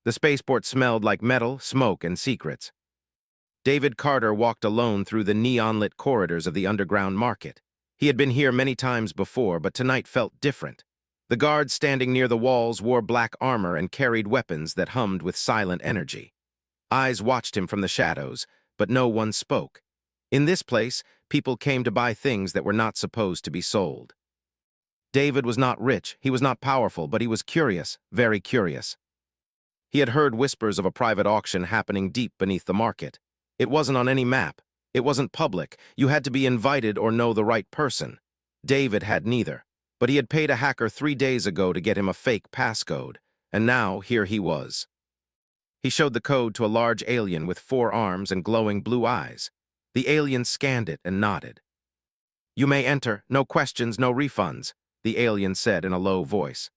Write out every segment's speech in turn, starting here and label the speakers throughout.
Speaker 1: The spaceport smelled like metal, smoke, and secrets. David Carter walked alone through the neon-lit corridors of the underground market. He had been here many times before, but tonight felt different. The guards standing near the walls wore black armor and carried weapons that hummed with silent energy. Eyes watched him from the shadows, but no one spoke. In this place, people came to buy things that were not supposed to be sold. David was not rich, he was not powerful, but he was curious, very curious. He had heard whispers of a private auction happening deep beneath the market. It wasn't on any map. It wasn't public. You had to be invited or know the right person. David had neither. But he had paid a hacker 3 days ago to get him a fake passcode, and now here he was. He showed the code to a large alien with 4 arms and glowing blue eyes. The alien scanned it and nodded. "You may enter, no questions, no refunds," the alien said in a low voice.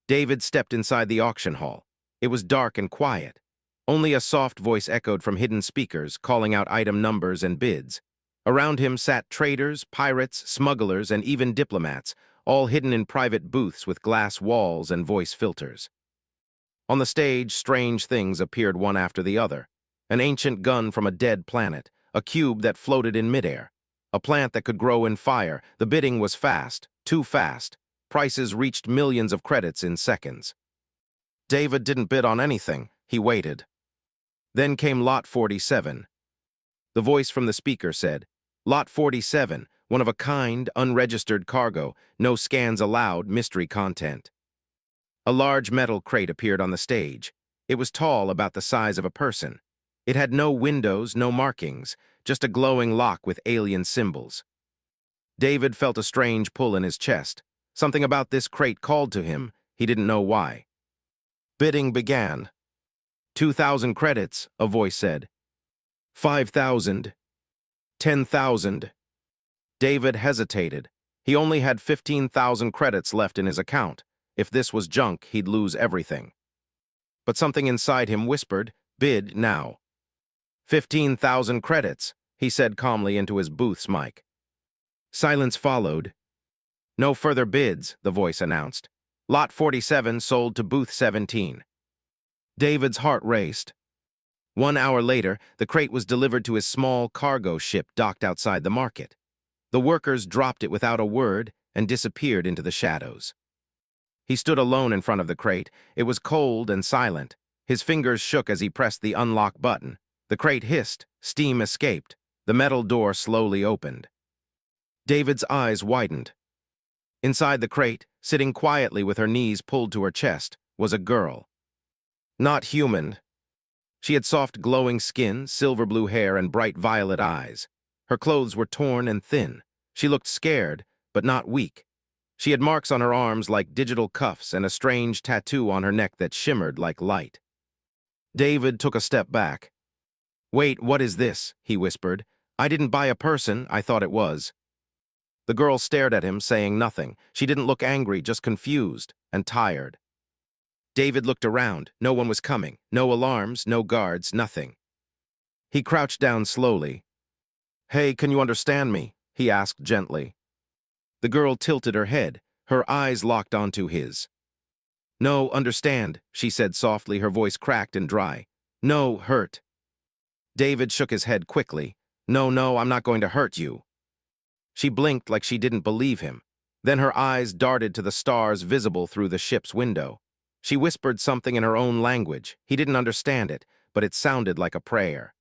Speaker 1: David stepped inside the auction hall. It was dark and quiet. Only a soft voice echoed from hidden speakers, calling out item numbers and bids. Around him sat traders, pirates, smugglers, and even diplomats, all hidden in private booths with glass walls and voice filters. On the stage, strange things appeared one after the other. An ancient gun from a dead planet, a cube that floated in midair, a plant that could grow in fire. The bidding was fast, too fast. Prices reached millions of credits in seconds. David didn't bid on anything. He waited. Then came Lot 47. The voice from the speaker said, "Lot 47, one of a kind, unregistered cargo, no scans allowed, mystery content." A large metal crate appeared on the stage. It was tall, about the size of a person. It had no windows, no markings, just a glowing lock with alien symbols. David felt a strange pull in his chest. Something about this crate called to him. He didn't know why. Bidding began. 2,000 credits, a voice said. 5,000. 10,000. David hesitated. He only had 15,000 credits left in his account. If this was junk, he'd lose everything. But something inside him whispered, "Bid now." 15,000 credits, he said calmly into his booth's mic. Silence followed. "No further bids," the voice announced. Lot 47 sold to booth 17. David's heart raced. 1 hour later, the crate was delivered to his small cargo ship docked outside the market. The workers dropped it without a word and disappeared into the shadows. He stood alone in front of the crate. It was cold and silent. His fingers shook as he pressed the unlock button. The crate hissed, steam escaped. The metal door slowly opened. David's eyes widened. Inside the crate, sitting quietly with her knees pulled to her chest, was a girl. Not human. She had soft glowing skin, silver blue hair, and bright violet eyes. Her clothes were torn and thin. She looked scared, but not weak. She had marks on her arms like digital cuffs and a strange tattoo on her neck that shimmered like light. David took a step back. "Wait, what is this?" he whispered. "I didn't buy a person, I thought it was." The girl stared at him, saying nothing. She didn't look angry, just confused and tired. David looked around. No one was coming. No alarms, no guards, nothing. He crouched down slowly. "Hey, can you understand me?" he asked gently. The girl tilted her head. Her eyes locked onto his. "No, understand," she said softly, her voice cracked and dry. "No, hurt." David shook his head quickly. No, I'm not going to hurt you." She blinked like she didn't believe him. Then her eyes darted to the stars visible through the ship's window. She whispered something in her own language. He didn't understand it, but it sounded like a prayer.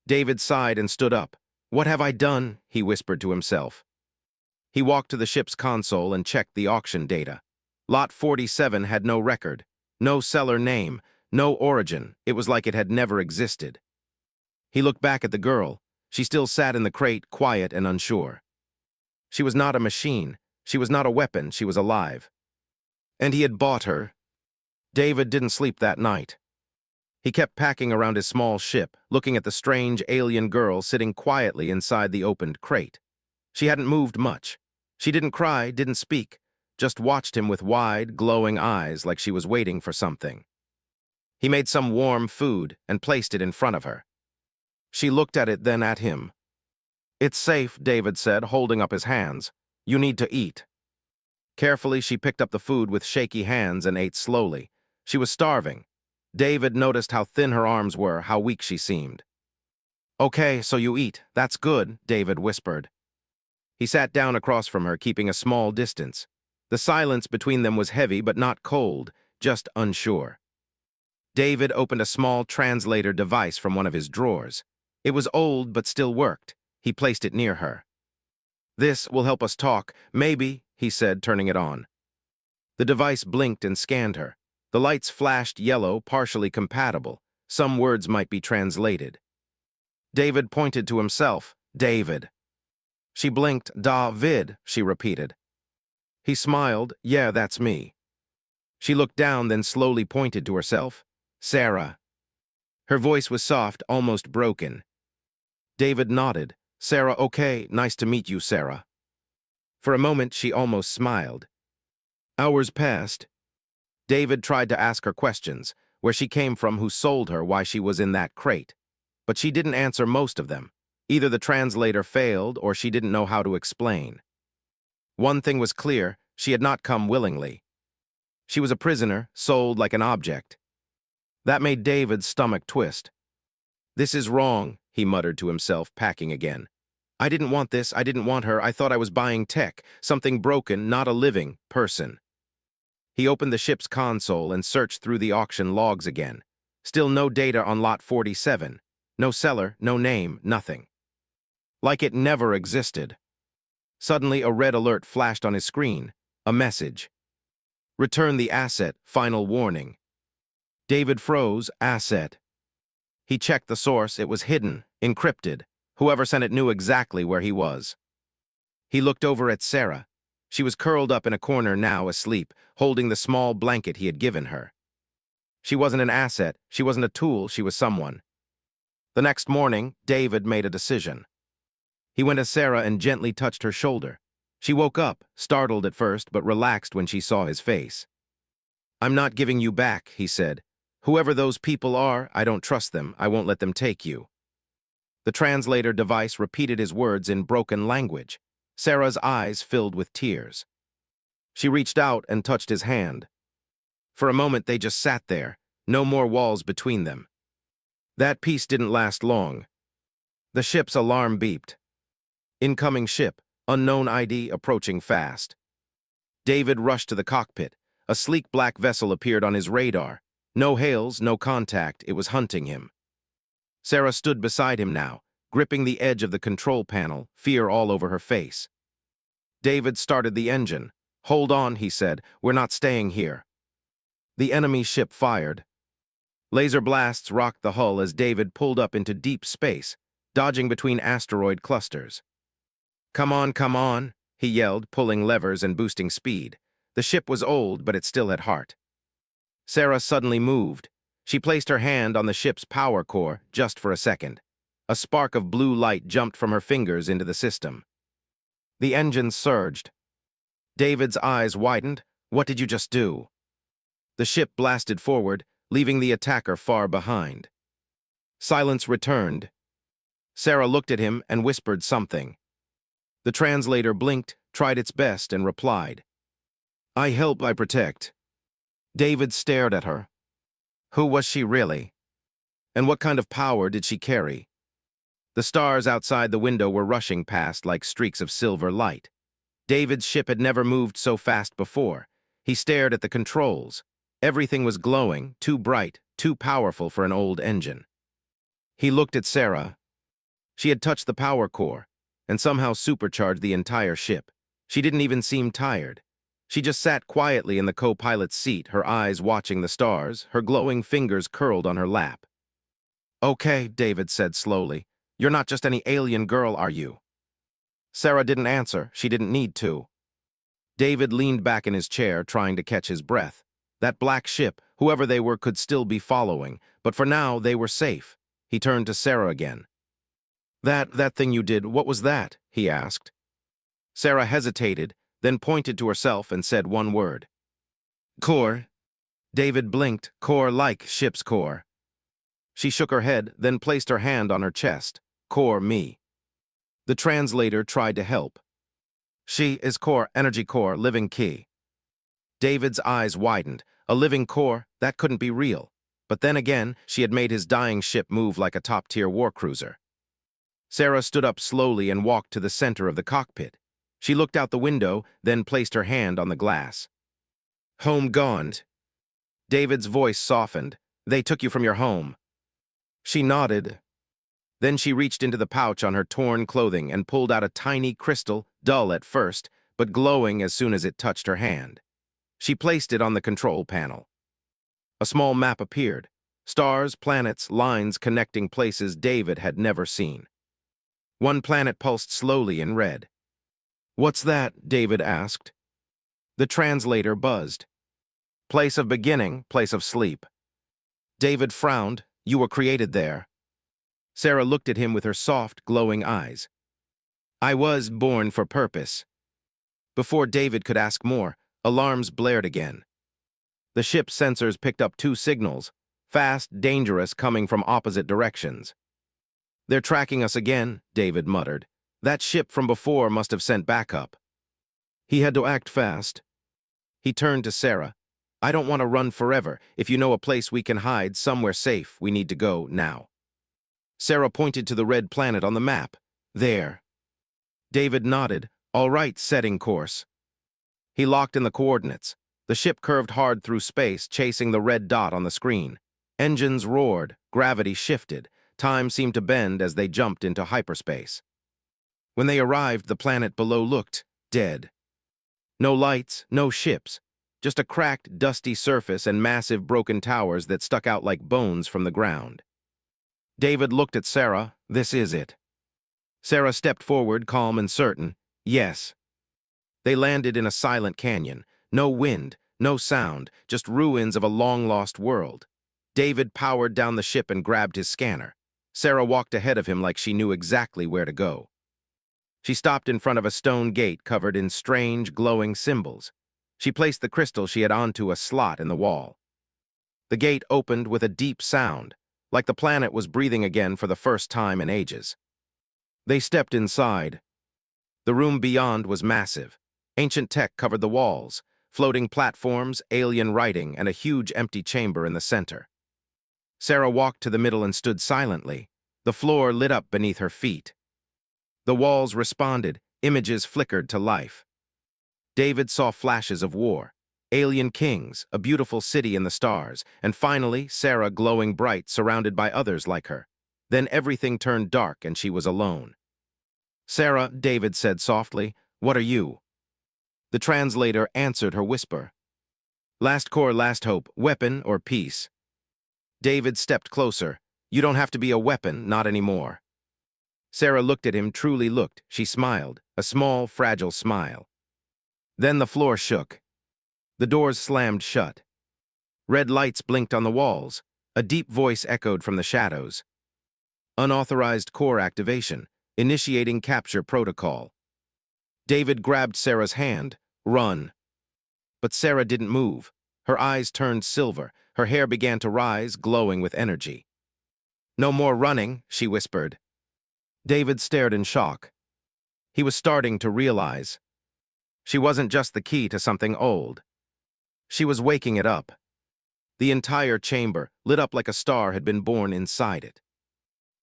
Speaker 1: David sighed and stood up. "What have I done?" he whispered to himself. He walked to the ship's console and checked the auction data. Lot 47 had no record, no seller name, no origin. It was like it had never existed. He looked back at the girl. She still sat in the crate, quiet and unsure. She was not a machine. She was not a weapon. She was alive. And he had bought her. David didn't sleep that night. He kept packing around his small ship, looking at the strange alien girl sitting quietly inside the opened crate. She hadn't moved much. She didn't cry, didn't speak, just watched him with wide, glowing eyes like she was waiting for something. He made some warm food and placed it in front of her. She looked at it, then at him. "It's safe," David said, holding up his hands. "You need to eat." Carefully, she picked up the food with shaky hands and ate slowly. She was starving. David noticed how thin her arms were, how weak she seemed. "Okay, so you eat. That's good," David whispered. He sat down across from her, keeping a small distance. The silence between them was heavy but not cold, just unsure. David opened a small translator device from one of his drawers. It was old but still worked. He placed it near her. "This will help us talk, maybe," he said, turning it on. The device blinked and scanned her. The lights flashed yellow, partially compatible. Some words might be translated. David pointed to himself. "David." She blinked. "Da-vid," she repeated. He smiled. "Yeah, that's me." She looked down, then slowly pointed to herself. "Sarah." Her voice was soft, almost broken. David nodded. "Sarah, okay, nice to meet you, Sarah." For a moment, she almost smiled. Hours passed. David tried to ask her questions, where she came from, who sold her, why she was in that crate. But she didn't answer most of them. Either the translator failed or she didn't know how to explain. One thing was clear, she had not come willingly. She was a prisoner, sold like an object. That made David's stomach twist. "This is wrong," he muttered to himself, packing again. "I didn't want this, I didn't want her, I thought I was buying tech, something broken, not a living person." He opened the ship's console and searched through the auction logs again. Still no data on Lot 47. No seller, no name, nothing. Like it never existed. Suddenly, a red alert flashed on his screen. A message. "Return the asset, final warning." David froze. Asset. He checked the source. It was hidden, encrypted. Whoever sent it knew exactly where he was. He looked over at Sarah. She was curled up in a corner now, asleep, holding the small blanket he had given her. She wasn't an asset, she wasn't a tool, she was someone. The next morning, David made a decision. He went to Sarah and gently touched her shoulder. She woke up, startled at first, but relaxed when she saw his face. "I'm not giving you back," he said. "Whoever those people are, I don't trust them. I won't let them take you." The translator device repeated his words in broken language. Sarah's eyes filled with tears. She reached out and touched his hand. For a moment they just sat there, no more walls between them. That peace didn't last long. The ship's alarm beeped. Incoming ship, unknown ID, approaching fast. David rushed to the cockpit. A sleek black vessel appeared on his radar. No hails, no contact, it was hunting him. Sarah stood beside him now, gripping the edge of the control panel, fear all over her face. David started the engine. "Hold on," he said, "we're not staying here." The enemy ship fired. Laser blasts rocked the hull as David pulled up into deep space, dodging between asteroid clusters. Come on," he yelled, pulling levers and boosting speed. The ship was old, but it still had heart. Sarah suddenly moved. She placed her hand on the ship's power core just for a second. A spark of blue light jumped from her fingers into the system. The engines surged. David's eyes widened. "What did you just do?" The ship blasted forward, leaving the attacker far behind. Silence returned. Sarah looked at him and whispered something. The translator blinked, tried its best, and replied. "I help, I protect." David stared at her. Who was she really? And what kind of power did she carry? The stars outside the window were rushing past like streaks of silver light. David's ship had never moved so fast before. He stared at the controls. Everything was glowing, too bright, too powerful for an old engine. He looked at Sarah. She had touched the power core and somehow supercharged the entire ship. She didn't even seem tired. She just sat quietly in the co-pilot's seat, her eyes watching the stars, her glowing fingers curled on her lap. "Okay," David said slowly. "You're not just any alien girl, are you?" Sarah didn't answer. She didn't need to. David leaned back in his chair, trying to catch his breath. That black ship, whoever they were, could still be following, but for now they were safe. He turned to Sarah again. That thing you did, what was that?" he asked. Sarah hesitated, then pointed to herself and said one word. "Core." David blinked. "Core like ship's core." She shook her head, then placed her hand on her chest. "Core me." The translator tried to help. "She is core, energy core, living key." David's eyes widened. A living core? That couldn't be real. But then again, she had made his dying ship move like a top-tier war cruiser. Sarah stood up slowly and walked to the center of the cockpit. She looked out the window, then placed her hand on the glass. Home gone. David's voice softened. They took you from your home. She nodded. Then she reached into the pouch on her torn clothing and pulled out a tiny crystal, dull at first, but glowing as soon as it touched her hand. She placed it on the control panel. A small map appeared. Stars, planets, lines connecting places David had never seen. One planet pulsed slowly in red. "What's that?" David asked. The translator buzzed. "Place of beginning, place of sleep." David frowned. "You were created there." Sarah looked at him with her soft, glowing eyes. "I was born for purpose." Before David could ask more, alarms blared again. The ship's sensors picked up two signals, fast, dangerous, coming from opposite directions. "They're tracking us again," David muttered. "That ship from before must have sent backup." He had to act fast. He turned to Sarah. "I don't want to run forever. If you know a place we can hide, somewhere safe, we need to go now." Sarah pointed to the red planet on the map. "There." David nodded. "All right, setting course." He locked in the coordinates. The ship curved hard through space, chasing the red dot on the screen. Engines roared, gravity shifted. Time seemed to bend as they jumped into hyperspace. When they arrived, the planet below looked dead. No lights, no ships, just a cracked, dusty surface and massive broken towers that stuck out like bones from the ground. David looked at Sarah. "This is it." Sarah stepped forward, calm and certain. "Yes." They landed in a silent canyon. No wind, no sound, just ruins of a long-lost world. David powered down the ship and grabbed his scanner. Sarah walked ahead of him like she knew exactly where to go. She stopped in front of a stone gate covered in strange, glowing symbols. She placed the crystal she had onto a slot in the wall. The gate opened with a deep sound, like the planet was breathing again for the first time in ages. They stepped inside. The room beyond was massive. Ancient tech covered the walls, floating platforms, alien writing, and a huge empty chamber in the center. Sarah walked to the middle and stood silently. The floor lit up beneath her feet. The walls responded, images flickered to life. David saw flashes of war, alien kings, a beautiful city in the stars, and finally, Sarah glowing bright, surrounded by others like her. Then everything turned dark and she was alone. "Sarah," David said softly, "what are you?" The translator answered her whisper. "Last core, last hope, weapon or peace." David stepped closer. "You don't have to be a weapon, not anymore." Sarah looked at him, truly looked. She smiled, a small, fragile smile. Then the floor shook. The doors slammed shut. Red lights blinked on the walls. A deep voice echoed from the shadows. "Unauthorized core activation. Initiating capture protocol." David grabbed Sarah's hand. "Run." But Sarah didn't move. Her eyes turned silver. Her hair began to rise, glowing with energy. "No more running," she whispered. David stared in shock. He was starting to realize. She wasn't just the key to something old. She was waking it up. The entire chamber, lit up like a star, had been born inside it.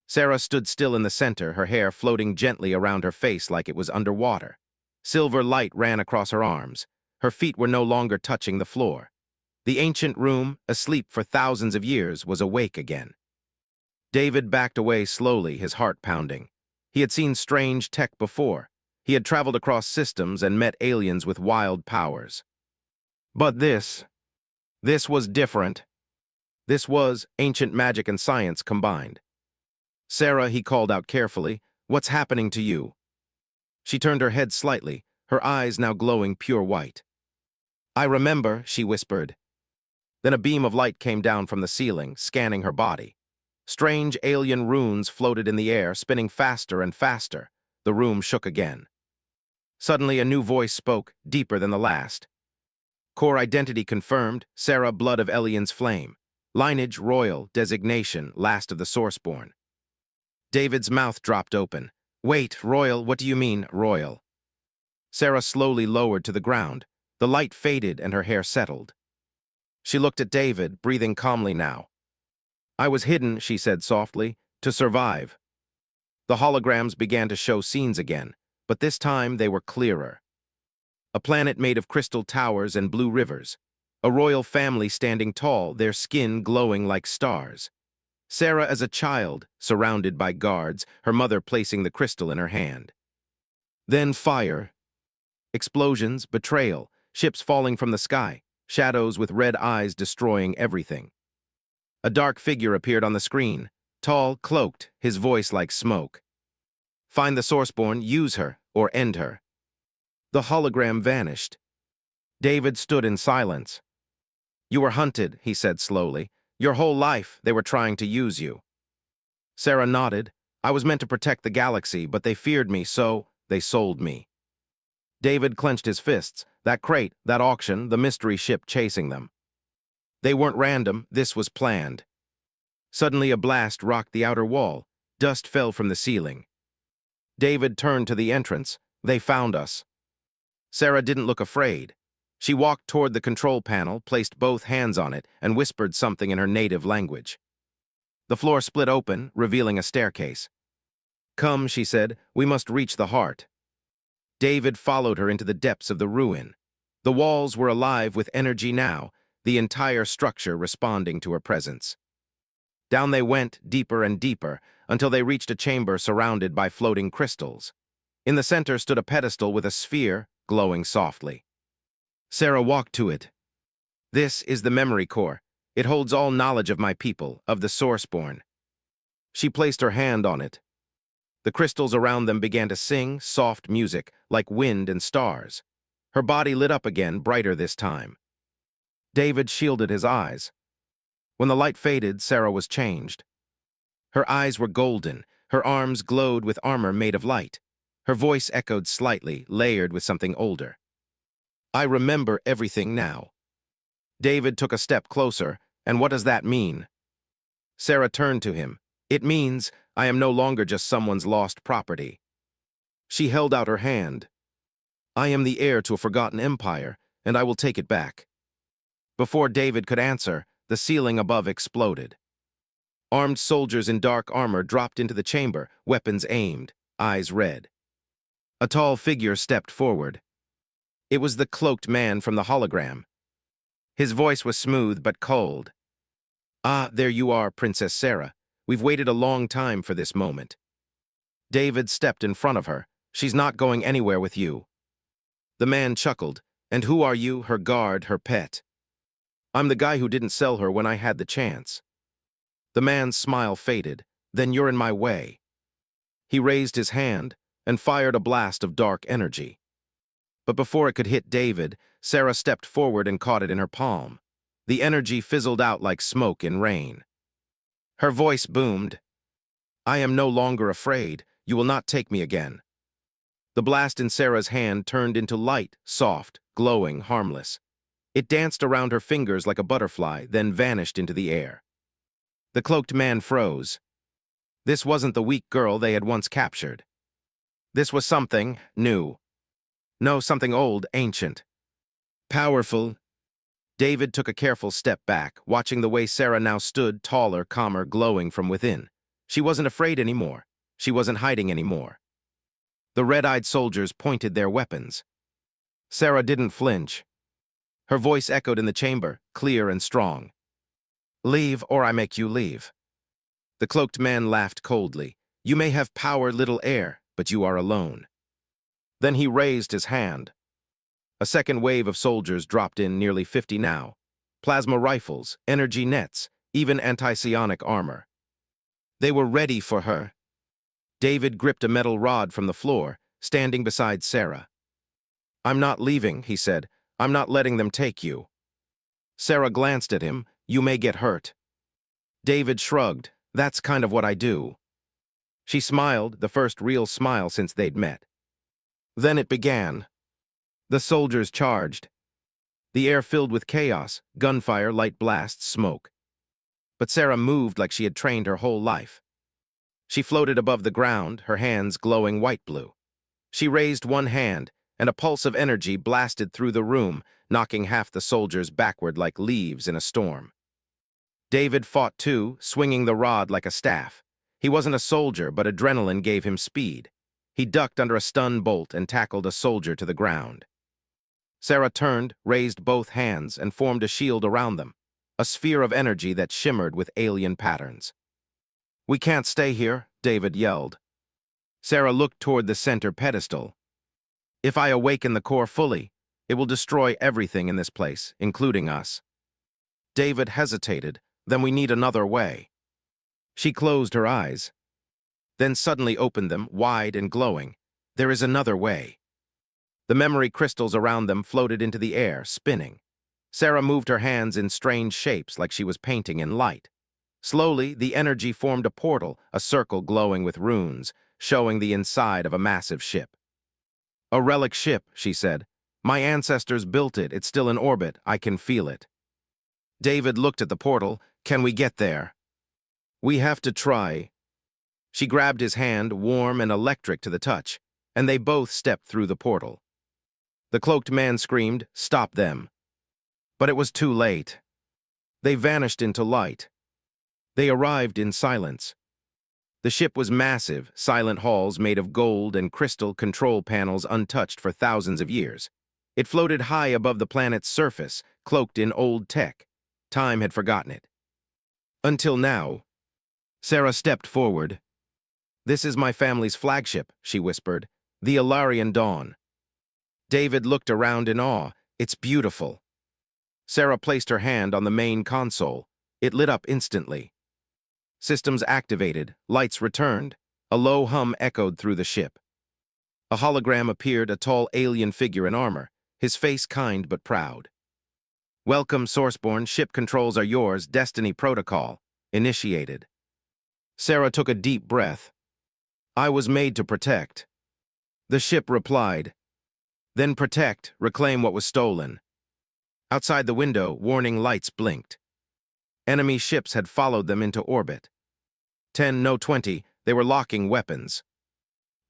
Speaker 1: Sarah stood still in the center, her hair floating gently around her face like it was underwater. Silver light ran across her arms. Her feet were no longer touching the floor. The ancient room, asleep for thousands of years, was awake again. David backed away slowly, his heart pounding. He had seen strange tech before. He had traveled across systems and met aliens with wild powers. But this was different. This was ancient magic and science combined. "Sarah," he called out carefully, "what's happening to you?" She turned her head slightly, her eyes now glowing pure white. "I remember," she whispered. Then a beam of light came down from the ceiling, scanning her body. Strange alien runes floated in the air, spinning faster and faster. The room shook again. Suddenly, a new voice spoke, deeper than the last. "Core identity confirmed, Sarah, blood of Elian's flame. Lineage royal, designation, last of the Sourceborn." David's mouth dropped open. "Wait, royal, what do you mean, royal?" Sarah slowly lowered to the ground. The light faded and her hair settled. She looked at David, breathing calmly now. I was hidden, she said softly, to survive. The holograms began to show scenes again, but this time they were clearer. A planet made of crystal towers and blue rivers. A royal family standing tall, their skin glowing like stars. Sarah as a child, surrounded by guards, her mother placing the crystal in her hand. Then fire. Explosions, betrayal, ships falling from the sky, shadows with red eyes destroying everything. A dark figure appeared on the screen, tall, cloaked, his voice like smoke. Find the Sourceborn, use her, or end her. The hologram vanished. David stood in silence. You were hunted, he said slowly. Your whole life, they were trying to use you. Sarah nodded. I was meant to protect the galaxy, but they feared me, so they sold me. David clenched his fists. That crate, that auction, the mystery ship chasing them. They weren't random, this was planned. Suddenly a blast rocked the outer wall. Dust fell from the ceiling. David turned to the entrance. They found us. Sarah didn't look afraid. She walked toward the control panel, placed both hands on it, and whispered something in her native language. The floor split open, revealing a staircase. Come, she said, we must reach the heart. David followed her into the depths of the ruin. The walls were alive with energy now, the entire structure responding to her presence. Down they went, deeper and deeper, until they reached a chamber surrounded by floating crystals. In the center stood a pedestal with a sphere glowing softly. Sarah walked to it. This is the memory core. It holds all knowledge of my people, of the Sourceborn. She placed her hand on it. The crystals around them began to sing soft music, like wind and stars. Her body lit up again, brighter this time. David shielded his eyes. When the light faded, Sarah was changed. Her eyes were golden, her arms glowed with armor made of light. Her voice echoed slightly, layered with something older. I remember everything now. David took a step closer, and what does that mean? Sarah turned to him. It means I am no longer just someone's lost property. She held out her hand. I am the heir to a forgotten empire, and I will take it back. Before David could answer, the ceiling above exploded. Armed soldiers in dark armor dropped into the chamber, weapons aimed, eyes red. A tall figure stepped forward. It was the cloaked man from the hologram. His voice was smooth but cold. Ah, there you are, Princess Sarah. We've waited a long time for this moment. David stepped in front of her. She's not going anywhere with you. The man chuckled. And who are you, her guard, her pet? I'm the guy who didn't sell her when I had the chance. The man's smile faded. Then you're in my way. He raised his hand and fired a blast of dark energy. But before it could hit David, Sarah stepped forward and caught it in her palm. The energy fizzled out like smoke in rain. Her voice boomed. I am no longer afraid. You will not take me again. The blast in Sarah's hand turned into light, soft, glowing, harmless. It danced around her fingers like a butterfly, then vanished into the air. The cloaked man froze. This wasn't the weak girl they had once captured. This was something new. No, something old, ancient. Powerful. David took a careful step back, watching the way Sarah now stood, taller, calmer, glowing from within. She wasn't afraid anymore. She wasn't hiding anymore. The red-eyed soldiers pointed their weapons. Sarah didn't flinch. Her voice echoed in the chamber, clear and strong. Leave, or I make you leave. The cloaked man laughed coldly. You may have power, little heir, but you are alone. Then he raised his hand. A second wave of soldiers dropped in, nearly 50 now. Plasma rifles, energy nets, even anti-psionic armor. They were ready for her. David gripped a metal rod from the floor, standing beside Sarah. I'm not leaving, he said. I'm not letting them take you. Sarah glanced at him. You may get hurt. David shrugged. That's kind of what I do. She smiled, the first real smile since they'd met. Then it began. The soldiers charged. The air filled with chaos, gunfire, light blasts, smoke. But Sarah moved like she had trained her whole life. She floated above the ground, her hands glowing white-blue. She raised one hand, and a pulse of energy blasted through the room, knocking half the soldiers backward like leaves in a storm. David fought too, swinging the rod like a staff. He wasn't a soldier, but adrenaline gave him speed. He ducked under a stun bolt and tackled a soldier to the ground. Sarah turned, raised both hands, and formed a shield around them, a sphere of energy that shimmered with alien patterns. "We can't stay here," David yelled. Sarah looked toward the center pedestal. "If I awaken the core fully, it will destroy everything in this place, including us." David hesitated. "Then we need another way." She closed her eyes, then suddenly opened them, wide and glowing. "There is another way." The memory crystals around them floated into the air, spinning. Sarah moved her hands in strange shapes like she was painting in light. Slowly, the energy formed a portal, a circle glowing with runes, showing the inside of a massive ship. "A relic ship," she said. "My ancestors built it. It's still in orbit. I can feel it." David looked at the portal. "Can we get there?" "We have to try." She grabbed his hand, warm and electric to the touch, and they both stepped through the portal. The cloaked man screamed, "Stop them!" But it was too late. They vanished into light. They arrived in silence. The ship was massive, silent halls made of gold and crystal, control panels untouched for thousands of years. It floated high above the planet's surface, cloaked in old tech. Time had forgotten it. Until now. Sarah stepped forward. "This is my family's flagship," she whispered, "the Ilarian Dawn." David looked around in awe. "It's beautiful." Sarah placed her hand on the main console. It lit up instantly. Systems activated, lights returned. A low hum echoed through the ship. A hologram appeared, a tall alien figure in armor, his face kind but proud. "Welcome, Sourceborn. Ship controls are yours. Destiny Protocol. Initiated." Sarah took a deep breath. "I was made to protect." The ship replied. "Then protect, reclaim what was stolen." Outside the window, warning lights blinked. Enemy ships had followed them into orbit. 10, no 20, they were locking weapons.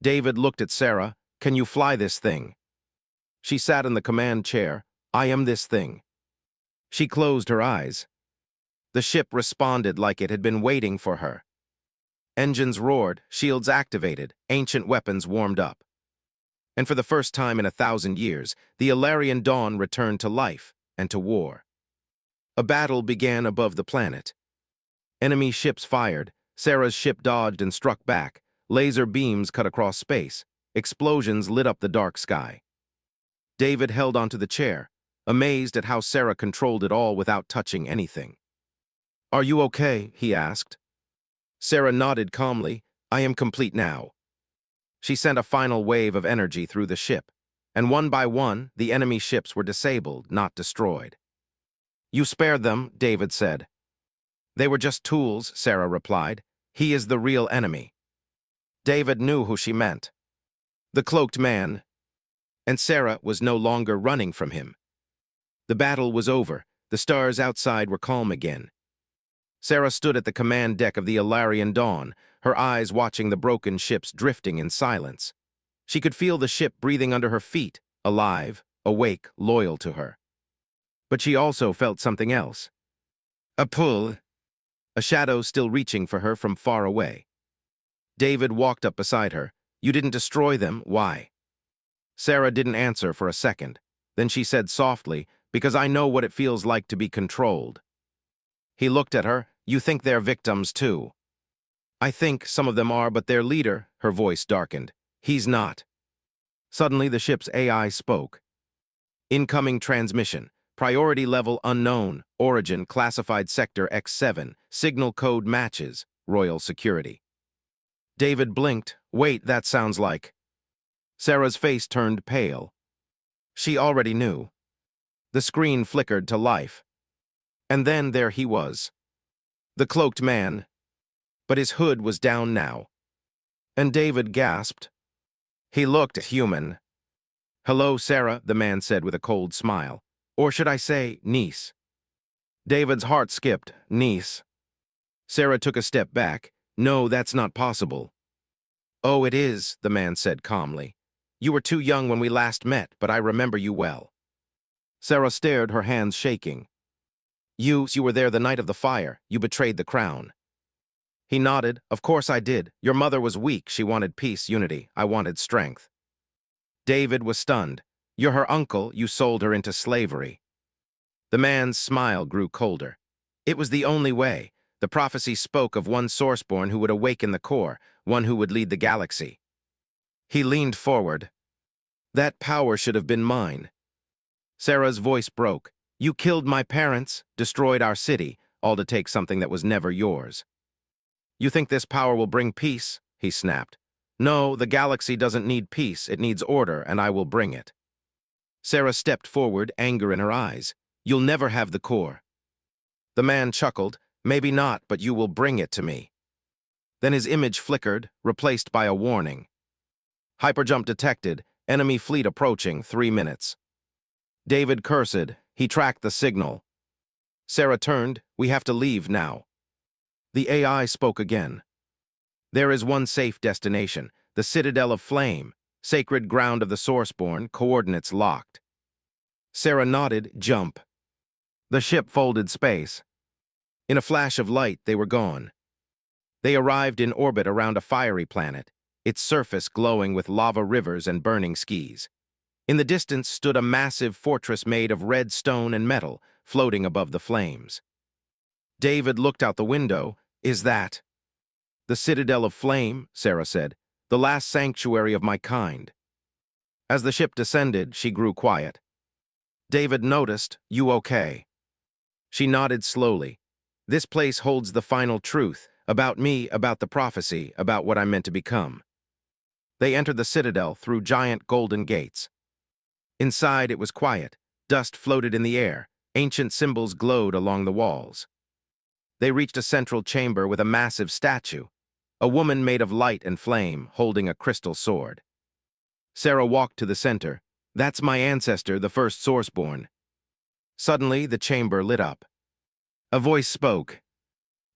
Speaker 1: David looked at Sarah. "Can you fly this thing?" She sat in the command chair. "I am this thing." She closed her eyes. The ship responded like it had been waiting for her. Engines roared, shields activated, ancient weapons warmed up. And for the first time in 1,000 years, the Ilarian Dawn returned to life and to war. A battle began above the planet. Enemy ships fired. Sarah's ship dodged and struck back. Laser beams cut across space. Explosions lit up the dark sky. David held onto the chair, amazed at how Sarah controlled it all without touching anything. "Are you okay?" he asked. Sarah nodded calmly. "I am complete now." She sent a final wave of energy through the ship, and one by one, the enemy ships were disabled, not destroyed. "You spared them," David said. "They were just tools," Sarah replied. "He is the real enemy." David knew who she meant. The cloaked man. And Sarah was no longer running from him. The battle was over. The stars outside were calm again. Sarah stood at the command deck of the Ilarian Dawn, her eyes watching the broken ships drifting in silence. She could feel the ship breathing under her feet, alive, awake, loyal to her. But she also felt something else. A pull. A shadow still reaching for her from far away. David walked up beside her. "You didn't destroy them. Why?" Sarah didn't answer for a second. Then she said softly, "Because I know what it feels like to be controlled." He looked at her. "You think they're victims too?" "I think some of them are, but their leader," her voice darkened. "He's not." Suddenly the ship's AI spoke. "Incoming transmission. Priority level unknown. Origin classified sector X7. Signal code matches. Royal security." David blinked. "Wait, that sounds like..." Sarah's face turned pale. She already knew. The screen flickered to life. And then there he was. The cloaked man. But his hood was down now. And David gasped. He looked human. "Hello, Sarah," the man said with a cold smile. "Or should I say, niece?" David's heart skipped. "Niece." Sarah took a step back. "No, that's not possible." "Oh, it is," the man said calmly. "You were too young when we last met, but I remember you well." Sarah stared, her hands shaking. You were there the night of the fire. You betrayed the crown. He nodded. Of course I did. Your mother was weak. She wanted peace, unity. I wanted strength. David was stunned. You're her uncle. You sold her into slavery. The man's smile grew colder. It was the only way. The prophecy spoke of one sourceborn who would awaken the core, one who would lead the galaxy. He leaned forward. That power should have been mine. Sarah's voice broke. You killed my parents, destroyed our city, all to take something that was never yours. You think this power will bring peace? He snapped. No, the galaxy doesn't need peace, it needs order, and I will bring it. Sarah stepped forward, anger in her eyes. You'll never have the core. The man chuckled. Maybe not, but you will bring it to me. Then his image flickered, replaced by a warning. Hyperjump detected, enemy fleet approaching, 3 minutes. David cursed. He tracked the signal. Sarah turned. We have to leave now. The AI spoke again. There is one safe destination, the Citadel of Flame, sacred ground of the Sourceborn, coordinates locked. Sarah nodded. Jump. The ship folded space. In a flash of light, they were gone. They arrived in orbit around a fiery planet, its surface glowing with lava rivers and burning skis. In the distance stood a massive fortress made of red stone and metal, floating above the flames. David looked out the window. Is that the Citadel of Flame? Sarah said. The last sanctuary of my kind. As the ship descended, she grew quiet. David noticed. You okay? She nodded slowly. This place holds the final truth, about me, about the prophecy, about what I'm meant to become. They entered the Citadel through giant golden gates. Inside it was quiet. Dust floated in the air. Ancient symbols glowed along the walls. They reached a central chamber with a massive statue, a woman made of light and flame, holding a crystal sword. Sarah walked to the center. That's my ancestor, the first Sourceborn. Suddenly, the chamber lit up. A voice spoke.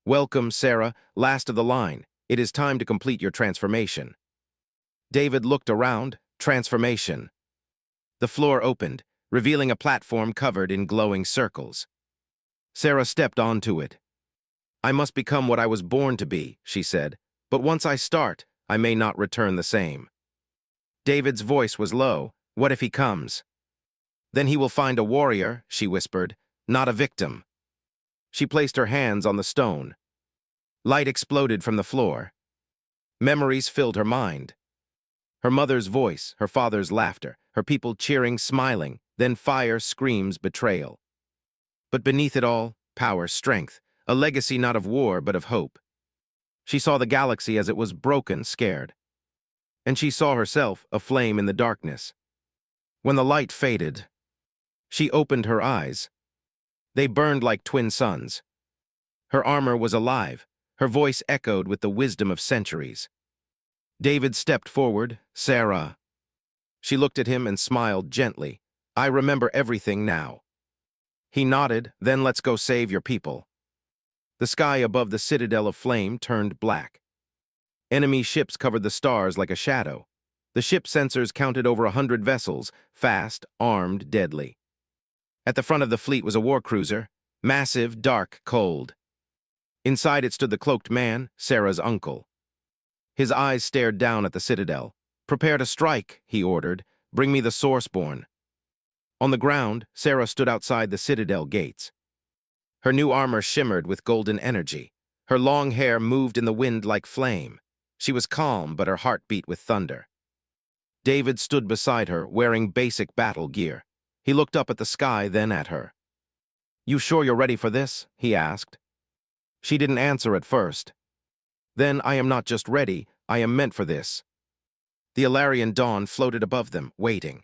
Speaker 1: Welcome, Sarah, last of the line. It is time to complete your transformation. David looked around. Transformation. The floor opened, revealing a platform covered in glowing circles. Sarah stepped onto it. I must become what I was born to be, she said, but once I start, I may not return the same. David's voice was low. What if he comes? Then he will find a warrior, she whispered, not a victim. She placed her hands on the stone. Light exploded from the floor. Memories filled her mind. Her mother's voice, her father's laughter, her people cheering, smiling, then fire, screams, betrayal. But beneath it all, power, strength, a legacy not of war but of hope. She saw the galaxy as it was broken, scared. And she saw herself, aflame in the darkness. When the light faded, she opened her eyes. They burned like twin suns. Her armor was alive. Her voice echoed with the wisdom of centuries. David stepped forward. Sarah. She looked at him and smiled gently. I remember everything now. He nodded. Then let's go save your people. The sky above the Citadel of Flame turned black. Enemy ships covered the stars like a shadow. The ship sensors counted over 100 vessels, fast, armed, deadly. At the front of the fleet was a war cruiser, massive, dark, cold. Inside it stood the cloaked man, Sarah's uncle. His eyes stared down at the Citadel. Prepare to strike, he ordered. Bring me the Sourceborn. On the ground, Sarah stood outside the Citadel gates. Her new armor shimmered with golden energy. Her long hair moved in the wind like flame. She was calm, but her heart beat with thunder. David stood beside her, wearing basic battle gear. He looked up at the sky, then at her. You sure you're ready for this? He asked. She didn't answer at first. Then I am not just ready, I am meant for this. The Alarian dawn floated above them, waiting.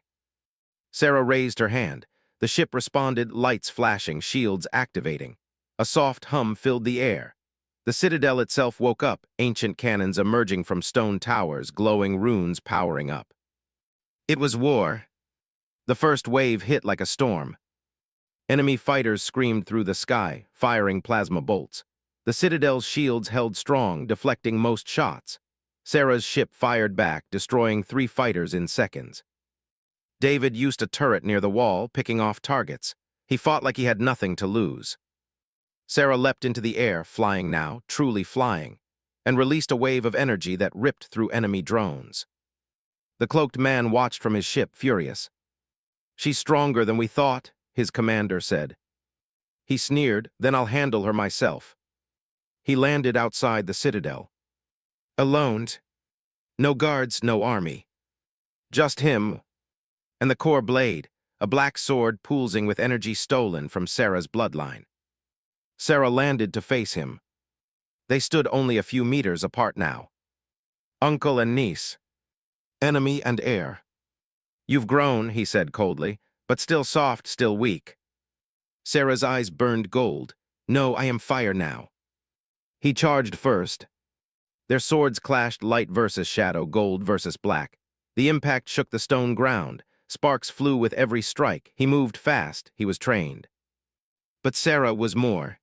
Speaker 1: Sarah raised her hand. The ship responded, lights flashing, shields activating. A soft hum filled the air. The Citadel itself woke up, ancient cannons emerging from stone towers, glowing runes powering up. It was war. The first wave hit like a storm. Enemy fighters screamed through the sky, firing plasma bolts. The Citadel's shields held strong, deflecting most shots. Sarah's ship fired back, destroying 3 fighters in seconds. David used a turret near the wall, picking off targets. He fought like he had nothing to lose. Sarah leapt into the air, flying now, truly flying, and released a wave of energy that ripped through enemy drones. The cloaked man watched from his ship, furious. "She's stronger than we thought," his commander said. He sneered, "Then I'll handle her myself." He landed outside the citadel. Alone. No guards, no army. Just him and the core blade, a black sword pulsing with energy stolen from Sarah's bloodline. Sarah landed to face him. They stood only a few meters apart now. Uncle and niece. Enemy and heir. "You've grown," he said coldly, "but still soft, still weak." Sarah's eyes burned gold. "No, I am fire now." He charged first. Their swords clashed, light versus shadow, gold versus black. The impact shook the stone ground. Sparks flew with every strike. He moved fast. He was trained. But Sarah was more.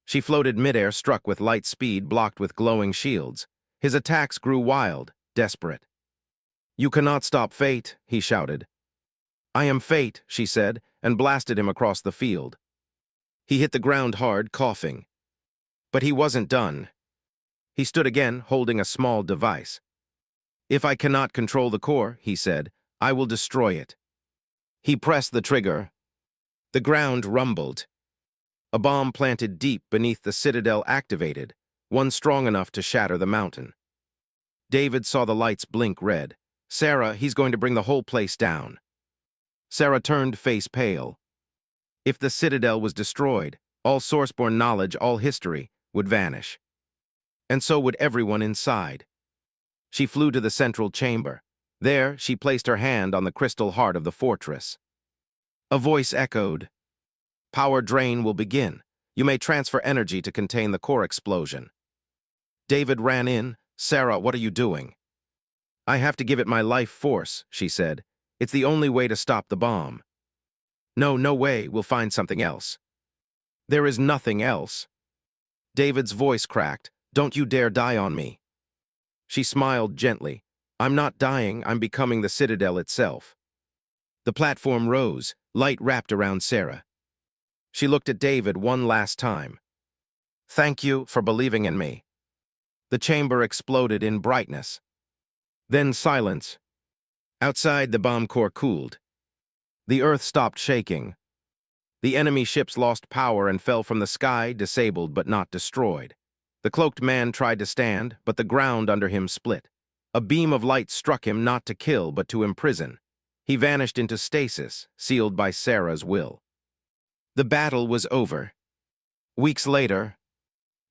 Speaker 1: She floated midair, struck with light speed, blocked with glowing shields. His attacks grew wild, desperate. "You cannot stop fate," he shouted. "I am fate," she said, and blasted him across the field. He hit the ground hard, coughing. But he wasn't done. He stood again, holding a small device. "If I cannot control the core," he said, "I will destroy it." He pressed the trigger. The ground rumbled. A bomb planted deep beneath the citadel activated, one strong enough to shatter the mountain. David saw the lights blink red. "Sarah, he's going to bring the whole place down." Sarah turned, face pale. If the citadel was destroyed, all Sourceborn knowledge, all history, would vanish. And so would everyone inside. She flew to the central chamber. There, she placed her hand on the crystal heart of the fortress. A voice echoed. "Power drain will begin. You may transfer energy to contain the core explosion." David ran in. "Sarah, what are you doing?" "I have to give it my life force," she said. "It's the only way to stop the bomb." "No, no way. We'll find something else." "There is nothing else." David's voice cracked. "Don't you dare die on me." She smiled gently. "I'm not dying, I'm becoming the citadel itself." The platform rose, light wrapped around Sarah. She looked at David one last time. "Thank you for believing in me." The chamber exploded in brightness. Then silence. Outside, the bomb core cooled. The earth stopped shaking. The enemy ships lost power and fell from the sky, disabled but not destroyed. The cloaked man tried to stand, but the ground under him split. A beam of light struck him, not to kill, but to imprison. He vanished into stasis, sealed by Sarah's will. The battle was over. Weeks later,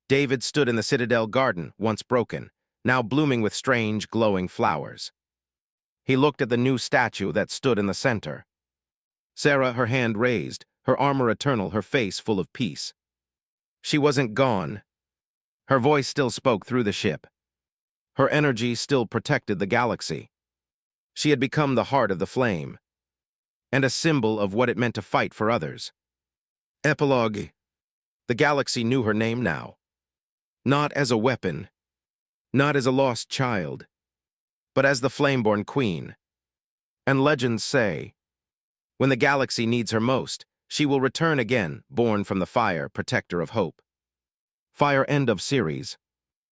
Speaker 1: David stood in the Citadel garden, once broken, now blooming with strange, glowing flowers. He looked at the new statue that stood in the center. Sarah, her hand raised, her armor eternal, her face full of peace. She wasn't gone. Her voice still spoke through the ship. Her energy still protected the galaxy. She had become the heart of the flame, and a symbol of what it meant to fight for others. Epilogue. The galaxy knew her name now. Not as a weapon, not as a lost child, but as the Flameborn Queen. And legends say, when the galaxy needs her most, she will return again, born from the fire, protector of hope. Fire. End of series.